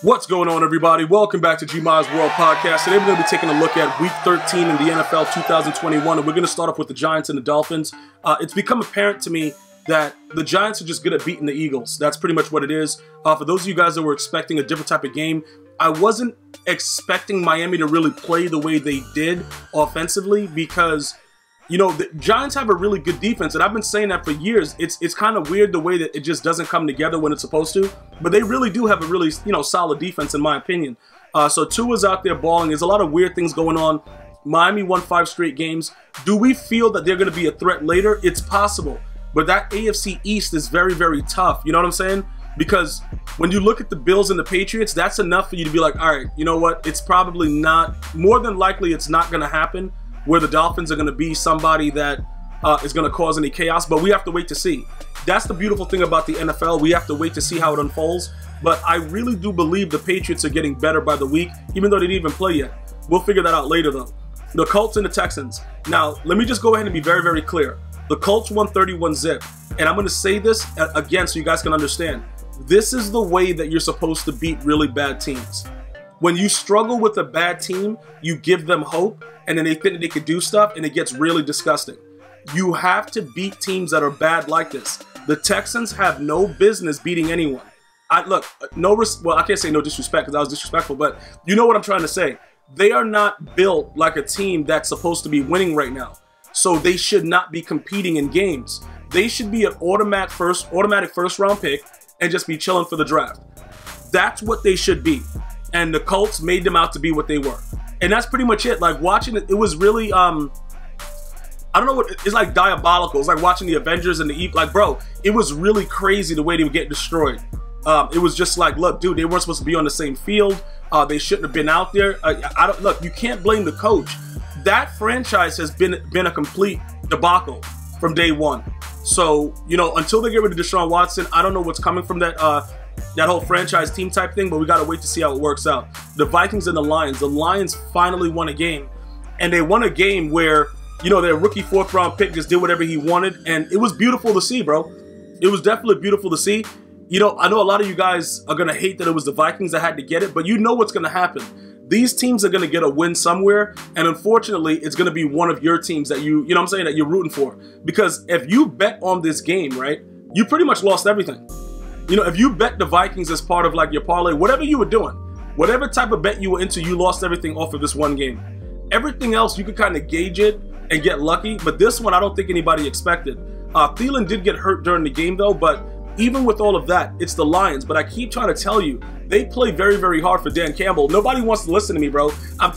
What's going on, everybody? Welcome back to GmiasWorldPodcast. Today we're going to be taking a look at Week 13 in the NFL 2021, and we're going to start off with the Giants and the Dolphins. It's become apparent to me that the Giants are just good at beating the Eagles. That's pretty much what it is. For those of you guys that were expecting a different type of game, I wasn't expecting Miami to really play the way they did offensively because, you know, the Giants have a really good defense, and I've been saying that for years. It's kind of weird the way that it just doesn't come together when it's supposed to, but they really do have a really, solid defense in my opinion. So Tua's out there balling. There's a lot of weird things going on. Miami won 5 straight games. Do we feel that they're going to be a threat later? It's possible, but that AFC East is very, very tough. You know what I'm saying? Because when you look at the Bills and the Patriots, that's enough for you to be like, all right, you know what? It's probably not, more than likely it's not going to happen where the Dolphins are going to be somebody that is going to cause any chaos, but we have to wait to see. That's the beautiful thing about the NFL. We have to wait to see how it unfolds, but I really do believe the Patriots are getting better by the week, even though they didn't even play yet. We'll figure that out later, though. The Colts and the Texans. Now, let me just go ahead and be very, very clear. The Colts won 31-zip, and I'm going to say this again so you guys can understand. This is the way that you're supposed to beat really bad teams. When you struggle with a bad team, you give them hope, and then they think that they could do stuff, and it gets really disgusting. You have to beat teams that are bad like this. The Texans have no business beating anyone. I can't say no disrespect because I was disrespectful, but you know what I'm trying to say. They are not built like a team that's supposed to be winning right now. So they should not be competing in games. They should be an automatic first round pick and just be chilling for the draft. That's what they should be. And the Colts made them out to be what they were. And that's pretty much it. Like, watching it, it was really, I don't know what, it's like diabolical. It's like watching the Avengers and bro, it was really crazy the way they would get destroyed. It was just like, look, dude, they weren't supposed to be on the same field. They shouldn't have been out there. Look, you can't blame the coach. That franchise has been a complete debacle from day one. So, until they get rid of Deshaun Watson, I don't know what's coming from that whole franchise team type thing, but we got to wait to see how it works out. The Vikings and the Lions finally won a game, and they won a game where, their rookie 4th round pick just did whatever he wanted, and it was beautiful to see, bro. It was definitely beautiful to see. I know a lot of you guys are going to hate that it was the Vikings that had to get it, but you know what's going to happen. These teams are going to get a win somewhere, and unfortunately, it's going to be one of your teams that that you're rooting for. Because if you bet on this game, right, you pretty much lost everything. If you bet the Vikings as part of like your parlay, whatever you were doing, whatever type of bet you were into, you lost everything off of this one game. Everything else, you could kind of gauge it and get lucky, but this one, I don't think anybody expected. Thielen did get hurt during the game though, but even with all of that, it's the Lions. But I keep trying to tell you, they play very, very hard for Dan Campbell. Nobody wants to listen to me, bro.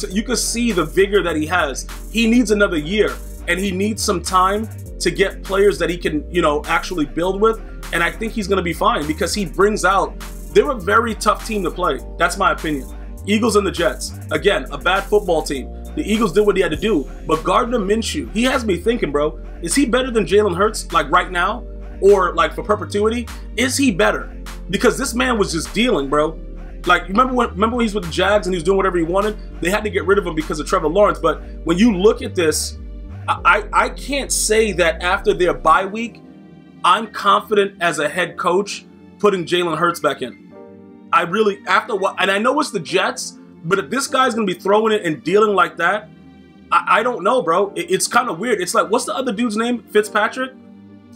You can see the vigor that he has. He needs another year, and he needs some time to get players that he can, actually build with. And I think he's going to be fine because he brings out, they're a very tough team to play. That's my opinion. Eagles and the Jets. Again, a bad football team. The Eagles did what he had to do. But Gardner Minshew, he has me thinking, bro, is he better than Jalen Hurts, like right now? Or like for perpetuity? Is he better? Because this man was just dealing, bro. Like, remember when he's with the Jags and he was doing whatever he wanted? They had to get rid of him because of Trevor Lawrence. But when you look at this, I can't say that after their bye week, I'm confident as a head coach putting Jalen Hurts back in. I really, after what, and I know it's the Jets, but if this guy's going to be throwing it and dealing like that, I don't know, bro. It's kind of weird. It's like, what's the other dude's name? Fitzpatrick?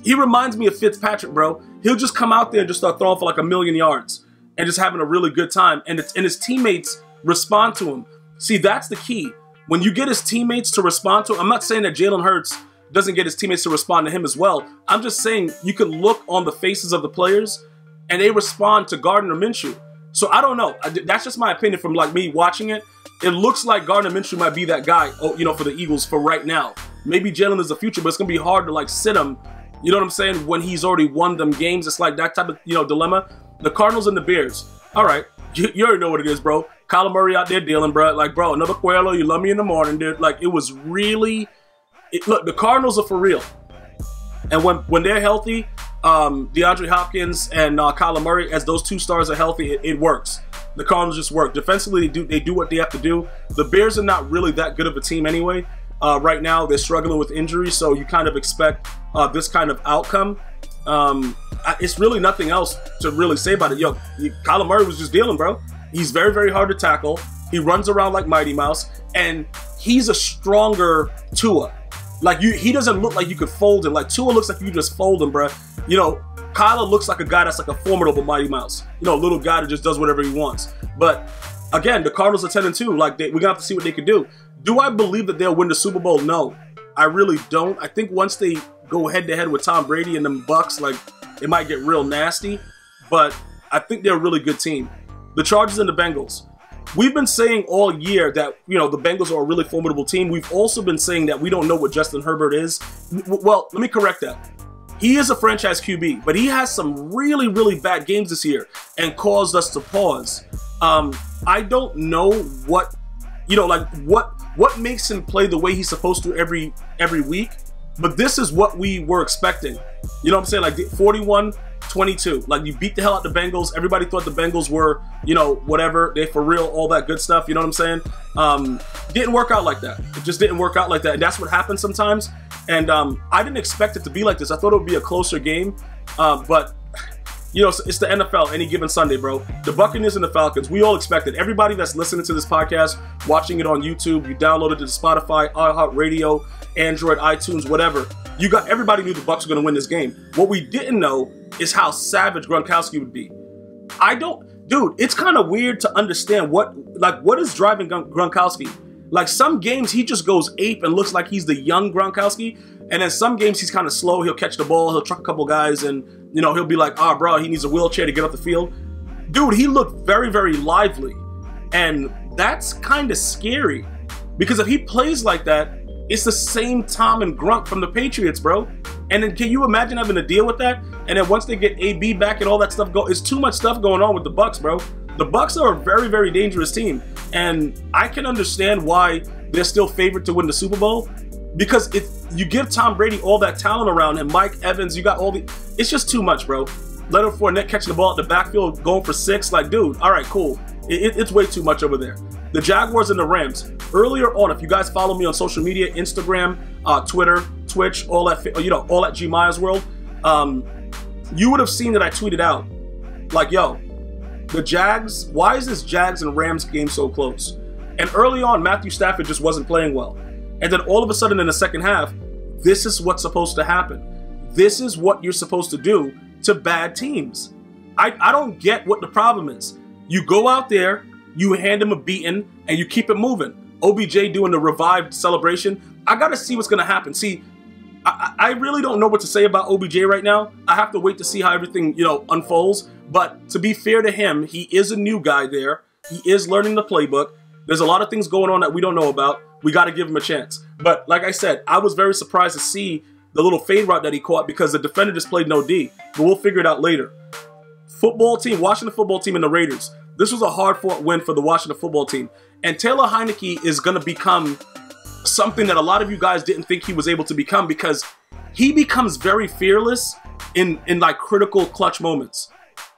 He reminds me of Fitzpatrick, bro. He'll just come out there and just start throwing for like 1,000,000 yards and just having a really good time. And his teammates respond to him. See, that's the key. When you get his teammates to respond to him, I'm not saying that Jalen Hurts doesn't get his teammates to respond to him as well. I'm just saying you can look on the faces of the players and they respond to Gardner Minshew. So I don't know. That's just my opinion from like me watching it. It looks like Gardner Minshew might be that guy, for the Eagles for right now. Maybe Jalen is the future, but it's going to be hard to like sit him, you know what I'm saying, when he's already won them games. It's like that type of, dilemma. The Cardinals and the Bears. All right. You already know what it is, bro. Kyler Murray out there dealing, bro. Like, bro, another Coelho, you love me in the morning, dude. Like, it was really... Look, the Cardinals are for real. And when they're healthy, DeAndre Hopkins and Kyler Murray, as those two stars are healthy, it works. The Cardinals just work. Defensively, they do what they have to do. The Bears are not really that good of a team anyway. Right now, they're struggling with injuries, so you kind of expect this kind of outcome. It's really nothing else to really say about it. Yo, Kyler Murray was just dealing, bro. He's very, very hard to tackle. He runs around like Mighty Mouse, and he's a stronger Tua. Like, he doesn't look like you could fold him. Like, Tua looks like you just fold him, bruh. You know, Kyler looks like a guy that's like a formidable Mighty Mouse. You know, a little guy that just does whatever he wants. But again, the Cardinals are 10-2. Like, we're gonna have to see what they can do. Do I believe that they'll win the Super Bowl? No, I really don't. I think once they go head-to-head with Tom Brady and them Bucks, like, it might get real nasty. But I think they're a really good team. The Chargers and the Bengals. We've been saying all year that, you know, the Bengals are a really formidable team. We've also been saying that we don't know what Justin Herbert is. Well, let me correct that. He is a franchise QB, but he has some really, really bad games this year and caused us to pause. I don't know what, you know, like what makes him play the way he's supposed to every week, but this is what we were expecting. You know what I'm saying? Like 41-22. Like, you beat the hell out the Bengals. Everybody thought the Bengals were, you know, whatever. They for real, all that good stuff. You know what I'm saying? Didn't work out like that. It just didn't work out like that. And that's what happens sometimes. And I didn't expect it to be like this. I thought it would be a closer game. But, you know, it's the NFL any given Sunday, bro. The Buccaneers and the Falcons, we all expected. Everybody that's listening to this podcast, watching it on YouTube, you downloaded it to Spotify, iHeartRadio, Android, iTunes, whatever. Everybody knew the Bucs were going to win this game. What we didn't know is how savage Gronkowski would be. Dude, it's kind of weird to understand what is driving Gronkowski. Like, some games he just goes ape and looks like he's the young Gronkowski, and then some games he's kind of slow. He'll catch the ball, he'll truck a couple guys, and, you know, he'll be like, "Ah, bro, he needs a wheelchair to get off the field." Dude, he looked very, very lively, and that's kind of scary, because if he plays like that, it's the same Tom and Gronk from the Patriots, bro. And then can you imagine having to deal with that? And then once they get AB back and all that stuff it's too much stuff going on with the Bucs, bro. The Bucs are a very, very dangerous team. And I can understand why they're still favored to win the Super Bowl. Because if you give Tom Brady all that talent around him, Mike Evans, you got it's just too much, bro. Leonard Fournette catching the ball at the backfield, going for 6. Like, dude, all right, cool. It's way too much over there. The Jaguars and the Rams. Earlier on, if you guys follow me on social media, Instagram, Twitter, Twitch, all at GmiasWorld, you would have seen that I tweeted out, like, yo, the Jags, why is this Jags and Rams game so close? And early on, Matthew Stafford just wasn't playing well. And then all of a sudden in the second half, this is what's supposed to happen. This is what you're supposed to do to bad teams. I don't get what the problem is. You go out there, you hand him a beating, and you keep it moving. OBJ doing the revived celebration. I got to see what's going to happen. See, I really don't know what to say about OBJ right now. I have to wait to see how everything, you know, unfolds. But to be fair to him, he is a new guy there. He is learning the playbook. There's a lot of things going on that we don't know about. We got to give him a chance. But like I said, I was very surprised to see the little fade route that he caught because the defender just played no D. But we'll figure it out later. Football team, Washington football team and the Raiders. This was a hard-fought win for the Washington football team. And Taylor Heineke is going to become something that a lot of you guys didn't think he was able to become because he becomes very fearless in like critical clutch moments.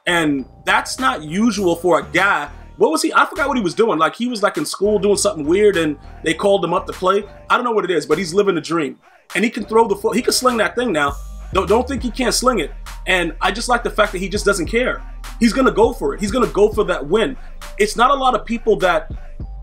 And that's not usual for a guy. What was he? I forgot what he was doing. Like, he was like in school doing something weird and they called him up to play. I don't know what it is, but he's living the dream. And he can throw the foot. He can sling that thing now. Don't think he can't sling it. And I just like the fact that he just doesn't care. He's going to go for it. He's going to go for that win. It's not a lot of people that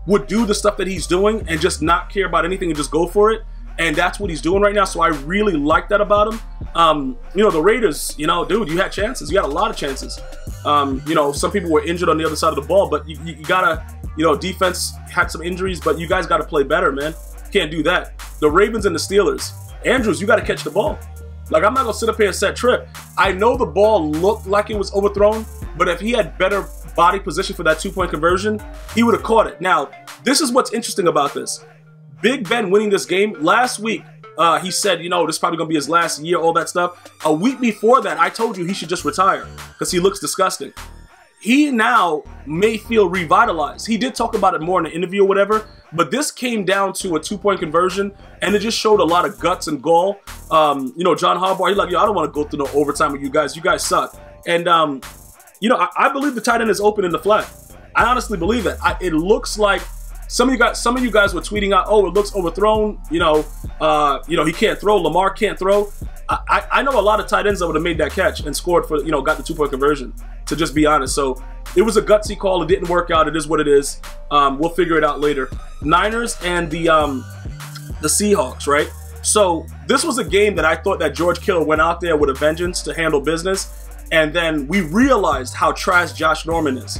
would do the stuff that he's doing and just not care about anything and just go for it. And that's what he's doing right now. So I really like that about him. You know, the Raiders, you know, dude, you had chances. You had a lot of chances. You know, some people were injured on the other side of the ball, but you gotta, you know, defense had some injuries, but you guys got to play better, man. Can't do that. The Ravens and the Steelers. Andrews, you got to catch the ball. Like, I'm not going to sit up here and set trip. I know the ball looked like it was overthrown, but if he had better body position for that 2-point conversion, he would have caught it. Now, this is what's interesting about this. Big Ben winning this game. Last week, he said, you know, this is probably going to be his last year, all that stuff. A week before that, I told you he should just retire because he looks disgusting. He now may feel revitalized. He did talk about it more in an interview or whatever, but this came down to a 2-point conversion, and it just showed a lot of guts and gall. You know, John Harbaugh, he's like, yo, I don't want to go through no overtime with you guys. You guys suck. And, you know, I believe the tight end is open in the flat. I honestly believe that. It looks like some of you guys were tweeting out, oh, it looks overthrown. You know, he can't throw. Lamar can't throw. I know a lot of tight ends that would have made that catch and scored for, you know, got the 2-point conversion. to just be honest. So it was a gutsy call. It didn't work out. It is what it is. We'll figure it out later. Niners and the Seahawks, right? So this was a game that I thought that George Kittle went out there with a vengeance to handle business. And then we realized how trash Josh Norman is.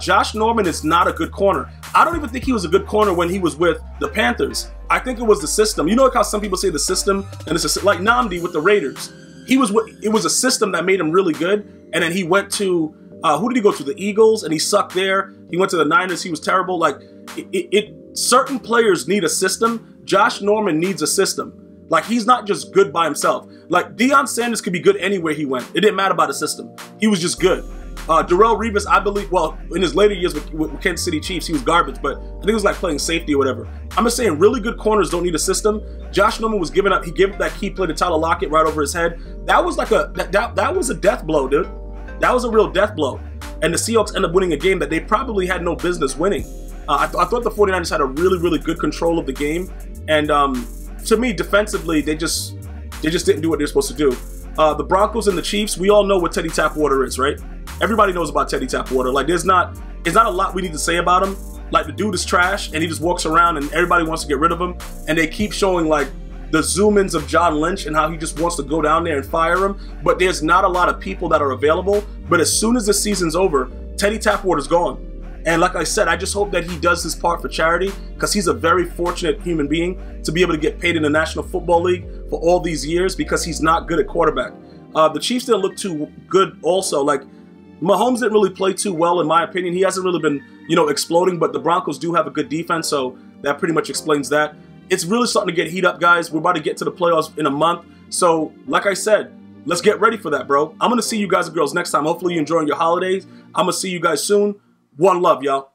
Josh Norman is not a good corner. I don't even think he was a good corner when he was with the Panthers. I think it was the system. You know how some people say the system, and it's like Namdi with the Raiders. It was a system that made him really good, and then he went to who did he go to? The Eagles, and he sucked there. He went to the Niners. He was terrible. Like certain players need a system. Josh Norman needs a system. Like, he's not just good by himself. Like, Deion Sanders could be good anywhere he went. It didn't matter about the system. He was just good. Darrelle Revis, I believe, well, in his later years with Kansas City Chiefs, he was garbage, but I think it was like playing safety or whatever. I'm just saying, really good corners don't need a system. Josh Norman was giving up. He gave up that key play to Tyler Lockett right over his head. That was like that was a death blow, dude. That was a real death blow. And the Seahawks ended up winning a game that they probably had no business winning. I thought the 49ers had a really, really good control of the game. And to me, defensively, they just didn't do what they're supposed to do. The Broncos and the Chiefs, we all know what Teddy Tapwater is, right? Everybody knows about Teddy Tapwater. Like, it's not a lot we need to say about him. Like, the dude is trash, and he just walks around, and everybody wants to get rid of him. And they keep showing, like, the zoom-ins of John Lynch and how he just wants to go down there and fire him. But there's not a lot of people that are available. But as soon as the season's over, Teddy Tapwater's gone. And like I said, I just hope that he does his part for charity, because he's a very fortunate human being to be able to get paid in the National Football League for all these years, because he's not good at quarterback. The Chiefs didn't look too good also. Like, Mahomes didn't really play too well, in my opinion. He hasn't really been, exploding, but the Broncos do have a good defense, so that pretty much explains that. It's really starting to get heat up, guys. We're about to get to the playoffs in a month. So, like I said, let's get ready for that, bro. I'm going to see you guys and girls next time. Hopefully you're enjoying your holidays. I'm going to see you guys soon. One love, y'all.